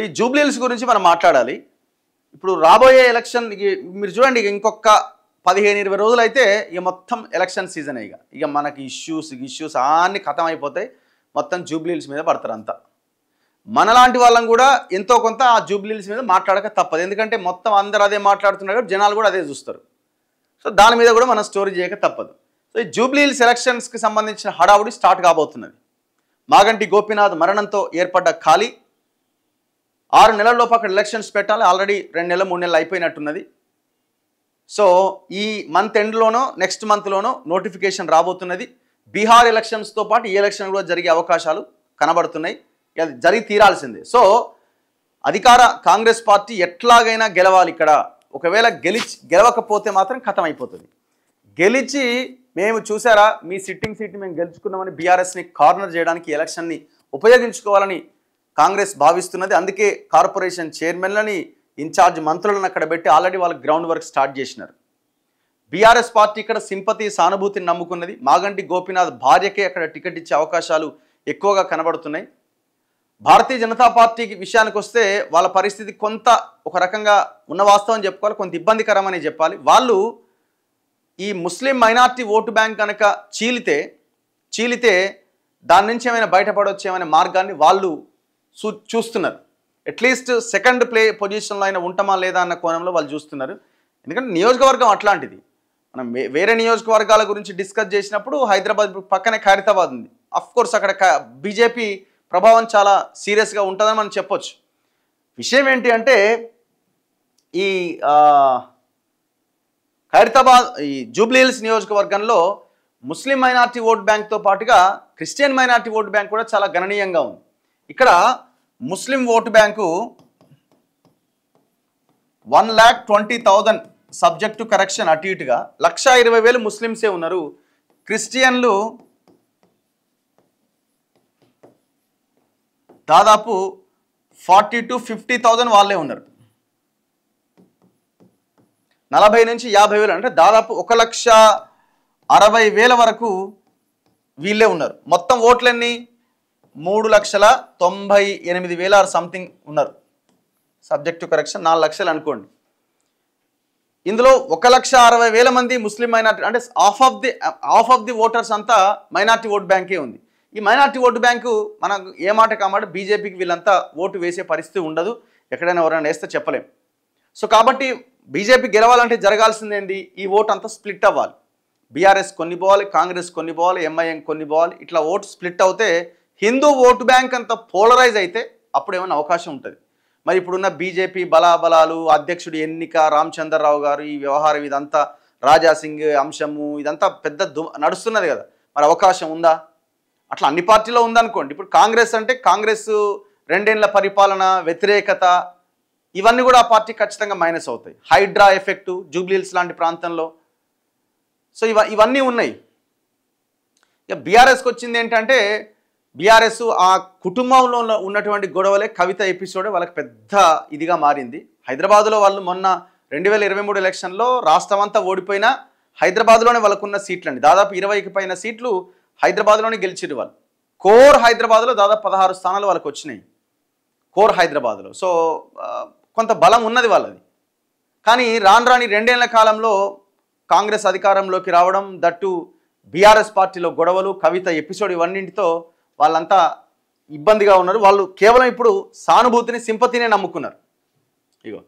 ఇప్పుడు ఈ జూబ్లీహిల్స్ గురించి మనం మాట్లాడాలి. ఇప్పుడు రాబోయే ఎలక్షన్ మీరు చూడండి, ఇంకొక 15-20 రోజులు అయితే ఇక మొత్తం ఎలక్షన్ సీజన్. ఇక మనకి ఇష్యూస్ అన్నీ ఖతం అయిపోతాయి. మొత్తం జూబ్లీహిల్స్ మీద పడతారు అంతా. మనలాంటి వాళ్ళం కూడా ఎంతో కొంత ఆ జూబ్లీహిల్స్ మీద మాట్లాడక తప్పదు. ఎందుకంటే మొత్తం అందరూ అదే మాట్లాడుతున్నారు కాబట్టి జనాలు కూడా అదే చూస్తారు. సో దాని మీద కూడా మనం స్టోరీ చేయక తప్పదు. సో ఈ జూబ్లీహిల్స్ ఎలక్షన్స్కి సంబంధించిన హడావుడి స్టార్ట్ కాబోతున్నది. మాగంటి గోపీనాథ్ మరణంతో ఏర్పడ్డ ఖాళీ 6 నెలల్లోపు అక్కడ ఎలక్షన్స్ పెట్టాలి. ఆల్రెడీ 2 నెలలు 3 నెలలు అయిపోయినట్టున్నది. సో ఈ మంత్ ఎండ్లోనో నెక్స్ట్ మంత్లోనో నోటిఫికేషన్ రాబోతున్నది. బీహార్ ఎలక్షన్స్తో పాటు ఈ ఎలక్షన్ కూడా జరిగే అవకాశాలు కనబడుతున్నాయి. అది జరిగి తీరాల్సిందే. సో అధికార కాంగ్రెస్ పార్టీ ఎట్లాగైనా గెలవాలి. ఇక్కడ ఒకవేళ గెలవకపోతే మాత్రం ఖతం అయిపోతుంది. గెలిచి మేము చూసారా మీ సిట్టింగ్ సీట్ని మేము గెలుచుకున్నామని బీఆర్ఎస్ని కార్నర్ చేయడానికి ఎలక్షన్ని ఉపయోగించుకోవాలని కాంగ్రెస్ భావిస్తున్నది. అందుకే కార్పొరేషన్ చైర్మన్లని ఇన్ఛార్జ్ మంత్రులను అక్కడ పెట్టి ఆల్రెడీ వాళ్ళు గ్రౌండ్ వర్క్ స్టార్ట్ చేసినారు. బీఆర్ఎస్ పార్టీ ఇక్కడ సింపతి సానుభూతిని నమ్ముకున్నది. మాగంటి గోపీనాథ్ భార్యకే అక్కడ టికెట్ ఇచ్చే అవకాశాలు ఎక్కువగా కనబడుతున్నాయి. భారతీయ జనతా పార్టీ విషయానికి వస్తే వాళ్ళ పరిస్థితి కొంత ఒక రకంగా ఉన్న వాస్తవం చెప్పుకోవాలి, కొంత ఇబ్బందికరమని చెప్పాలి. వాళ్ళు ఈ ముస్లిం మైనార్టీ ఓటు బ్యాంక్ కనుక చీలితే దాని నుంచి ఏమైనా బయటపడొచ్చేమనే మార్గాన్ని వాళ్ళు చూస్తున్నారు. అట్లీస్ట్ సెకండ్ పొజిషన్లో అయినా ఉంటామా లేదా అన్న కోణంలో వాళ్ళు చూస్తున్నారు. ఎందుకంటే నియోజకవర్గం అట్లాంటిది. మనం వేరే నియోజకవర్గాల గురించి డిస్కస్ చేసినప్పుడు హైదరాబాద్ పక్కనే ఖైరతాబాద్ ఉంది. అఫ్కోర్స్ అక్కడ బీజేపీ ప్రభావం చాలా సీరియస్గా ఉంటుందని మనం చెప్పొచ్చు. విషయం ఏంటి అంటే ఈ ఖైరతాబాద్ ఈ జూబ్లీహిల్స్ నియోజకవర్గంలో ముస్లిం మైనార్టీ ఓట్ బ్యాంక్తో పాటుగా క్రిస్టియన్ మైనార్టీ ఓటు బ్యాంక్ కూడా చాలా గణనీయంగా ఉంది. ఇక్కడ Muslim vote bank 1,20,000 subject to correction అటు ఇటుగా 1,20,000 ముస్లిమ్సే ఉన్నారు. క్రిస్టియన్లు దాదాపు 40,000 to 50,000 వాళ్ళే ఉన్నారు. 40,000 నుంచి 50,000 అంటే దాదాపు 1,60,000 వరకు వీళ్ళే ఉన్నారు. మొత్తం ఓట్లన్నీ 3,98,000 ఆర్ సంథింగ్ ఉన్నారు. సబ్జెక్ట్ టు కరెక్షన్ 4 లక్షలు అనుకోండి. ఇందులో 1,60,000 మంది ముస్లిం మైనార్టీ అంటే హాఫ్ ఆఫ్ ది ఓటర్స్ అంతా మైనార్టీ ఓట్ బ్యాంకే ఉంది. ఈ మైనార్టీ ఓటు బ్యాంకు మనకు ఏ మాట కామాట బీజేపీకి వీళ్ళంతా ఓటు వేసే పరిస్థితి ఉండదు. ఎక్కడైనా ఎవరైనా వేస్తే చెప్పలేం. సో కాబట్టి బీజేపీ గెలవాలంటే జరగాల్సిందేంది, ఈ ఓటు అంతా స్ప్లిట్ అవ్వాలి. బీఆర్ఎస్ కొన్ని పోవాలి, కాంగ్రెస్ కొన్ని పోవాలి, ఎంఐఎం కొన్ని పోవాలి. ఇట్లా ఓటు స్ప్లిట్ అవుతే హిందూ ఓటు బ్యాంక్ అంతా పోలరైజ్ అయితే అప్పుడు ఏమైనా అవకాశం ఉంటుంది. మరి ఇప్పుడున్న బీజేపీ బలాబలాలు, అధ్యక్షుడి ఎన్నిక, రామచంద్రరావు గారు, ఈ వ్యవహారం ఇదంతా రాజాసింగ్ అంశము ఇదంతా పెద్ద నడుస్తున్నది కదా, మరి అవకాశం ఉందా? అట్లా అన్ని పార్టీలో ఉందనుకోండి. ఇప్పుడు కాంగ్రెస్ అంటే కాంగ్రెస్ 2 ఏళ్ల పరిపాలన వ్యతిరేకత ఇవన్నీ కూడా ఆ పార్టీ ఖచ్చితంగా మైనస్ అవుతాయి. హైడ్రా ఎఫెక్టు జూబ్లీహిల్స్ లాంటి ప్రాంతంలో. సో ఇవన్నీ ఉన్నాయి. ఇక బీఆర్ఎస్కి వచ్చింది ఏంటంటే బీఆర్ఎస్ ఆ కుటుంబంలో ఉన్నటువంటి గొడవలే కవిత ఎపిసోడే వాళ్ళకి పెద్ద ఇదిగా మారింది. హైదరాబాద్లో వాళ్ళు మొన్న 2023 ఎలక్షన్లో రాష్ట్రం అంతా ఓడిపోయినా హైదరాబాద్లోనే వాళ్ళకున్న సీట్లండి దాదాపు 20కి పైన సీట్లు హైదరాబాద్లోనే గెలిచిరు వాళ్ళు. కోర్ హైదరాబాద్లో దాదాపు 16 స్థానాలు వాళ్ళకి వచ్చినాయి కోర్ హైదరాబాద్లో. సో కొంత బలం ఉన్నది వాళ్ళది. కానీ రాని 2 ఏళ్ల కాలంలో కాంగ్రెస్ అధికారంలోకి రావడం, దట్టు బీఆర్ఎస్ పార్టీలో గొడవలు, కవిత ఎపిసోడ్ ఇవన్నింటితో వాళ్ళంతా ఇబ్బందిగా ఉన్నారు. వాళ్ళు కేవలం ఇప్పుడు సానుభూతిని, సింపతినే నమ్ముకున్నారు. ఇగో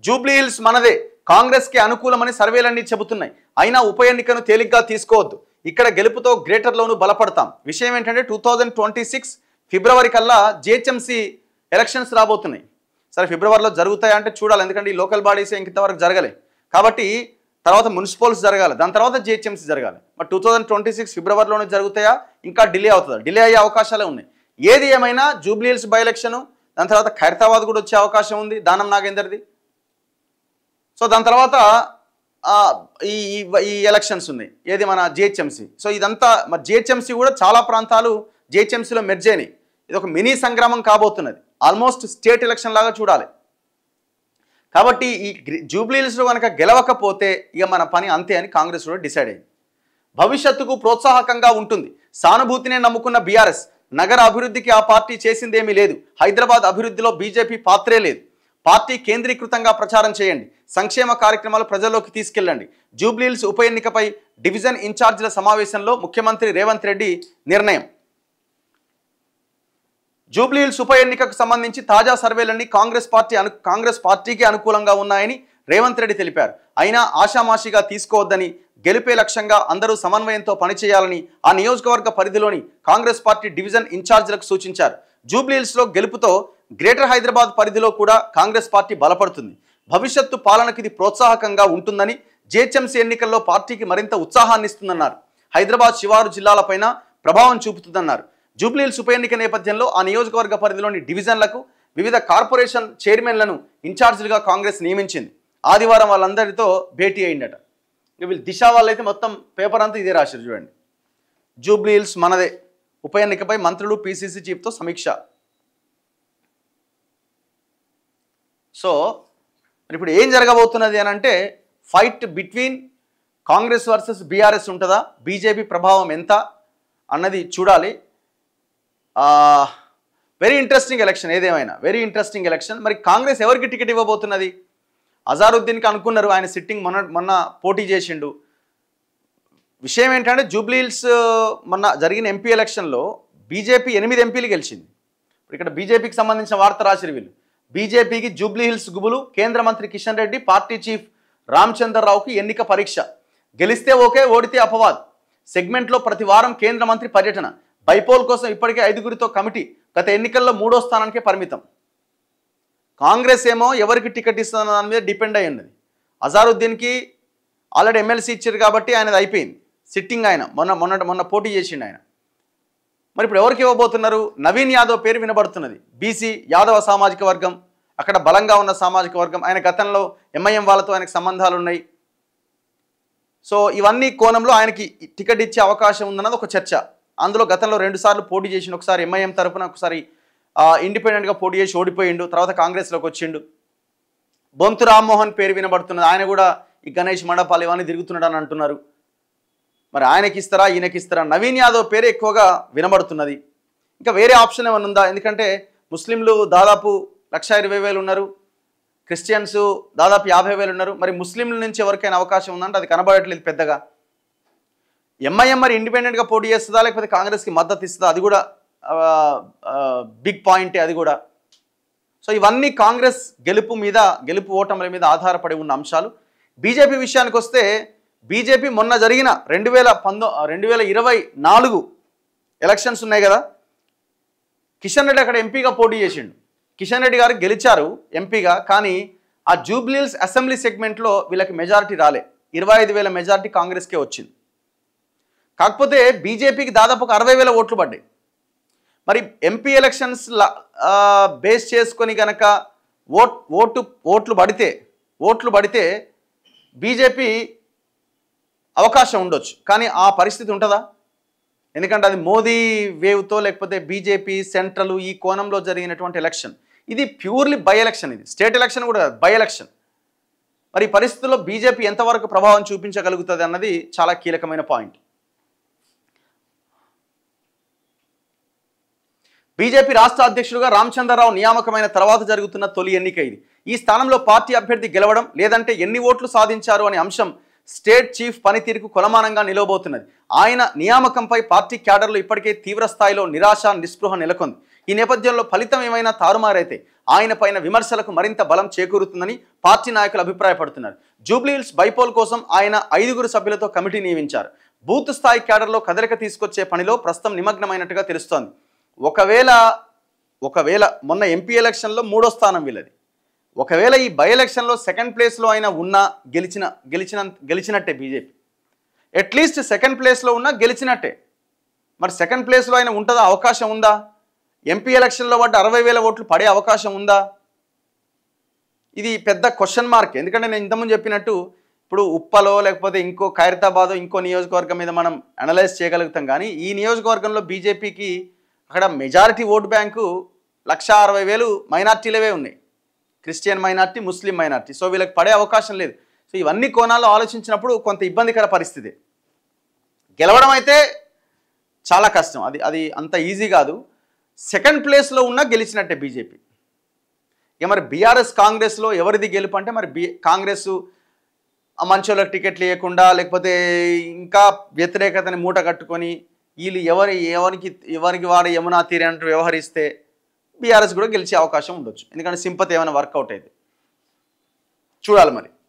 జూబ్లీహిల్స్ మనదే, కాంగ్రెస్కి అనుకూలమని సర్వేలన్నీ చెబుతున్నాయి. అయినా ఉప ఎన్నికను తేలిగ్గా తీసుకోవద్దు. ఇక్కడ గెలుపుతో గ్రేటర్లోనూ బలపడతాం. విషయం ఏంటంటే 2026 ఫిబ్రవరి కల్లా జిహెచ్ఎంసీ ఎలక్షన్స్ రాబోతున్నాయి. సరే ఫిబ్రవరిలో జరుగుతాయా అంటే చూడాలి. ఎందుకంటే ఈ లోకల్ బాడీసే ఇంతవరకు జరగలే కాబట్టి తర్వాత మున్సిపల్స్ జరగాలి, దాని తర్వాత జిహెచ్ఎంసీ జరగాలి. మరి 2026 ఫిబ్రవరిలోనే జరుగుతాయా, ఇంకా డిలే అవుతుందా? డిలే అయ్యే అవకాశాలే ఉన్నాయి. ఏది ఏమైనా జూబ్లీహిల్స్ బై ఎలక్షను, దాని తర్వాత ఖైరతాబాద్ కూడా వచ్చే అవకాశం ఉంది, దానం నాగేందర్ది. సో దాని తర్వాత ఈ ఎలక్షన్స్ ఉన్నాయి, ఏది మన జిహెచ్ఎంసీ. సో ఇదంతా మరి జిహెచ్ఎంసీ కూడా చాలా ప్రాంతాలు జిహెచ్ఎంసీలో మెర్జ్ అయినాయి. ఇది ఒక మినీ సంగ్రామం కాబోతున్నది. ఆల్మోస్ట్ స్టేట్ ఎలక్షన్ లాగా చూడాలి. కాబట్టి ఈ జూబ్లీహిల్స్లో కనుక గెలవకపోతే ఇక మన పని అంతే అని కాంగ్రెస్ కూడా డిసైడ్ అయింది. భవిష్యత్తుకు ప్రోత్సాహకంగా ఉంటుంది. సానుభూతినే నమ్ముకున్న బీఆర్ఎస్ నగర అభివృద్ధికి ఆ పార్టీ చేసిందేమీ లేదు. హైదరాబాద్ అభివృద్ధిలో బీజేపీ పాత్రే లేదు. పార్టీ కేంద్రీకృతంగా ప్రచారం చేయండి, సంక్షేమ కార్యక్రమాలు ప్రజల్లోకి తీసుకెళ్లండి. జూబ్లీహిల్స్ ఉప ఎన్నికపై డివిజన్ ఇన్ఛార్జీల సమావేశంలో ముఖ్యమంత్రి రేవంత్ రెడ్డి నిర్ణయం. జూబ్లీహిల్స్ ఉప ఎన్నికకు సంబంధించి తాజా సర్వేలన్నీ కాంగ్రెస్ పార్టీకి అనుకూలంగా ఉన్నాయని రేవంత్ రెడ్డి తెలిపారు. అయినా ఆషామాషిగా తీసుకోవద్దని, గెలిపే లక్ష్యంగా అందరూ సమన్వయంతో పనిచేయాలని ఆ నియోజకవర్గ పరిధిలోని కాంగ్రెస్ పార్టీ డివిజన్ ఇన్ఛార్జీలకు సూచించారు. జూబ్లీహిల్స్లో గెలుపుతో గ్రేటర్ హైదరాబాద్ పరిధిలో కూడా కాంగ్రెస్ పార్టీ బలపడుతుంది. భవిష్యత్తు పాలనకు ఇది ప్రోత్సాహకంగా ఉంటుందని, జీహెచ్ఎంసీ ఎన్నికల్లో పార్టీకి మరింత ఉత్సాహాన్ని ఇస్తుందన్నారు. హైదరాబాద్ శివారు జిల్లాలపైన ప్రభావం చూపుతుందన్నారు. జూబ్లీహిల్స్ ఉప ఎన్నిక నేపథ్యంలో ఆ నియోజకవర్గ పరిధిలోని డివిజన్లకు వివిధ కార్పొరేషన్ చైర్మన్లను ఇన్ఛార్జీలుగా కాంగ్రెస్ నియమించింది. ఆదివారం వాళ్ళందరితో భేటీ అయిందట. వీళ్ళు దిశ వాళ్ళైతే మొత్తం పేపర్ అంతా ఇదే రాశారు చూడండి. జూబ్లీహిల్స్ మనదే, ఉప ఎన్నికపై మంత్రులు పీసీసీ చీఫ్తో సమీక్ష. సో ఇప్పుడు ఏం జరగబోతున్నది అని అంటే, fight between Congress versus BRS ఉంటుందా, బీజేపీ ప్రభావం ఎంత అన్నది చూడాలి. వెరీ ఇంట్రెస్టింగ్ ఎలక్షన్, ఏదేమైనా వెరీ ఇంట్రెస్టింగ్ ఎలక్షన్. మరి కాంగ్రెస్ ఎవరికి టికెట్ ఇవ్వబోతున్నది? అజారుద్దీన్కి అనుకున్నారు, ఆయన సిట్టింగ్ మొన్న పోటీ చేసిండు. విషయం ఏంటంటే జూబ్లీహిల్స్ మొన్న జరిగిన ఎంపీ ఎలక్షన్లో బీజేపీ 8 ఎంపీలు గెలిచింది. ఇక్కడ బీజేపీకి సంబంధించిన వార్త రాసిరు వీళ్ళు. బీజేపీకి జూబ్లీహిల్స్ గుబులు, కేంద్ర మంత్రి కిషన్ రెడ్డి, పార్టీ చీఫ్ రామచంద్రరావుకి ఎన్నిక పరీక్ష. గెలిస్తే ఓకే, ఓడితే అపవాద్. సెగ్మెంట్లో ప్రతి వారం కేంద్ర మంత్రి పర్యటన. బైపోల్ కోసం ఇప్పటికే 5గురితో కమిటీ. గత ఎన్నికల్లో 3వ స్థానానికే పరిమితం. కాంగ్రెస్ ఏమో ఎవరికి టికెట్ ఇస్తున్న దాని మీద డిపెండ్ అయి ఉన్నది. అజారుద్దీన్కి ఆల్రెడీ ఎమ్మెల్సీ ఇచ్చారు కాబట్టి ఆయనది అయిపోయింది, సిట్టింగ్. ఆయన మొన్న పోటీ చేసిండు ఆయన. మరి ఇప్పుడు ఎవరికి ఇవ్వబోతున్నారు? నవీన్ యాదవ్ పేరు వినబడుతున్నది. బీసీ యాదవ సామాజిక వర్గం, అక్కడ బలంగా ఉన్న సామాజిక వర్గం. ఆయన గతంలో ఎంఐఎం వాళ్ళతో ఆయనకు సంబంధాలు ఉన్నాయి. సో ఇవన్నీ కోణంలో ఆయనకి టికెట్ ఇచ్చే అవకాశం ఉందన్నది ఒక చర్చ. అందులో గతంలో 2 సార్లు పోటీ చేసిండు. ఒకసారి ఎంఐఎం తరపున, ఒకసారి ఇండిపెండెంట్గా పోటీ చేసి ఓడిపోయిండు. తర్వాత కాంగ్రెస్లోకి వచ్చిండు. బొంతు రామ్మోహన్ పేరు వినబడుతున్నది. ఆయన కూడా ఈ గణేష్ మండపాలు ఇవన్నీ తిరుగుతున్నాడు అని అంటున్నారు. మరి ఆయనకి ఇస్తారా, ఈయనకి ఇస్తారా? నవీన్ యాదవ్ పేరు ఎక్కువగా వినబడుతున్నది. ఇంకా వేరే ఆప్షన్ ఏమైనా ఉందా? ఎందుకంటే ముస్లింలు దాదాపు 1,20,000 ఉన్నారు, క్రిస్టియన్స్ దాదాపు 50,000 ఉన్నారు. మరి ముస్లింల నుంచి ఎవరికైనా అవకాశం ఉందంటే అది కనబడట్లేదు పెద్దగా. ఎంఐఎం మరి ఇండిపెండెంట్గా పోటీ చేస్తుందా, లేకపోతే కాంగ్రెస్కి మద్దతు ఇస్తుందా? అది కూడా బిగ్ పాయింటే అది కూడా. సో ఇవన్నీ కాంగ్రెస్ గెలుపు ఓటముల మీద ఆధారపడి ఉన్న అంశాలు. బీజేపీ విషయానికి వస్తే, బీజేపీ మొన్న జరిగిన 2024 ఎలక్షన్స్ ఉన్నాయి కదా, కిషన్ రెడ్డి అక్కడ ఎంపీగా పోటీ చేసిండు. కిషన్ రెడ్డి గారు గెలిచారు ఎంపీగా. కానీ ఆ జూబ్లీహిల్స్ అసెంబ్లీ సెగ్మెంట్లో వీళ్ళకి మెజారిటీ రాలే. 25,000 మెజారిటీ కాంగ్రెస్కే వచ్చింది. కాకపోతే బీజేపీకి దాదాపు 60,000 ఓట్లు పడ్డాయి. మరి ఎంపీ ఎలక్షన్స్ బేస్ చేసుకొని కనుక ఓట్లు పడితే బీజేపీ అవకాశం ఉండొచ్చు. కానీ ఆ పరిస్థితి ఉంటుందా? ఎందుకంటే అది మోదీ వేవ్తో, లేకపోతే బీజేపీ సెంట్రల్ ఈ కోణంలో జరిగినటువంటి ఎలక్షన్. ఇది ప్యూర్లీ బై ఎలక్షన్, ఇది స్టేట్ ఎలక్షన్ కూడా కాదు, బై ఎలక్షన్. మరి ఈ పరిస్థితుల్లో బీజేపీ ఎంతవరకు ప్రభావం చూపించగలుగుతుంది అన్నది చాలా కీలకమైన పాయింట్. బీజేపీ రాష్ట్ర అధ్యక్షుడిగా రామచంద్రరావు నియామకమైన తర్వాత జరుగుతున్న తొలి ఎన్నిక ఇది. ఈ స్థానంలో పార్టీ అభ్యర్థి గెలవడం, లేదంటే ఎన్ని ఓట్లు సాధించారు అనే అంశం స్టేట్ చీఫ్ పనితీరుకు కొలమానంగా నిలవబోతున్నది. ఆయన నియామకంపై పార్టీ క్యాడర్లో ఇప్పటికే తీవ్ర స్థాయిలో నిరాశ, నిస్పృహ నెలకొంది. ఈ నేపథ్యంలో ఫలితం ఏమైనా తారుమారైతే ఆయన పైన విమర్శలకు మరింత బలం చేకూరుతుందని పార్టీ నాయకులు అభిప్రాయపడుతున్నారు. జూబ్లీహిల్స్ బైపోల్ కోసం ఆయన 5గురు సభ్యులతో కమిటీ నియమించారు. బూత్ స్థాయి క్యాడర్లో కదలిక తీసుకొచ్చే పనిలో ప్రస్తుతం నిమగ్నమైనట్టుగా తెలుస్తోంది. ఒకవేళ మొన్న ఎంపీ ఎలక్షన్లో 3వ స్థానం వీళ్ళది. ఒకవేళ ఈ బై ఎలక్షన్లో 2nd ప్లేస్లో అయినా ఉన్నా గెలిచినట్టే బీజేపీ. అట్లీస్ట్ 2nd ప్లేస్లో ఉన్నా గెలిచినట్టే. మరి 2nd ప్లేస్లో అయినా ఉంటుందా? అవకాశం ఉందా? ఎంపీ ఎలక్షన్లో పడ్డ 60,000 ఓట్లు పడే అవకాశం ఉందా? ఇది పెద్ద క్వశ్చన్ మార్క్. ఎందుకంటే నేను ఇంతకుముందు చెప్పినట్టు ఇప్పుడు ఉప్పలో, లేకపోతే ఇంకో ఖైరతాబాదో, ఇంకో నియోజకవర్గం మీద మనం అనలైజ్ చేయగలుగుతాం. కానీ ఈ నియోజకవర్గంలో బీజేపీకి అక్కడ మెజారిటీ ఓటు బ్యాంకు 1,60,000 మైనార్టీలవే ఉన్నాయి, క్రిస్టియన్ మైనార్టీ, ముస్లిం మైనార్టీ. సో వీళ్ళకి పడే అవకాశం లేదు. సో ఇవన్నీ కోణాల్లో ఆలోచించినప్పుడు కొంత ఇబ్బందికర పరిస్థితి. గెలవడం అయితే చాలా కష్టం, అది అంత ఈజీ కాదు. సెకండ్ ప్లేస్లో ఉన్నా గెలిచినట్టే బీజేపీ. ఇక మరి బీఆర్ఎస్ కాంగ్రెస్లో ఎవరిది గెలుపు అంటే మరి కాంగ్రెస్ ఆ మంచోళ్ళకి టికెట్లు ఇవ్వకుండా లేకపోతే ఇంకా వ్యతిరేకతని మూట కట్టుకొని వీళ్ళు ఎవరికి వాడు యమునా తీరే అంటూ వ్యవహరిస్తే బీఆర్ఎస్ కూడా గెలిచే అవకాశం ఉండొచ్చు. ఎందుకంటే సింపతి ఏమైనా వర్కౌట్ అయితే చూడాలి మరి.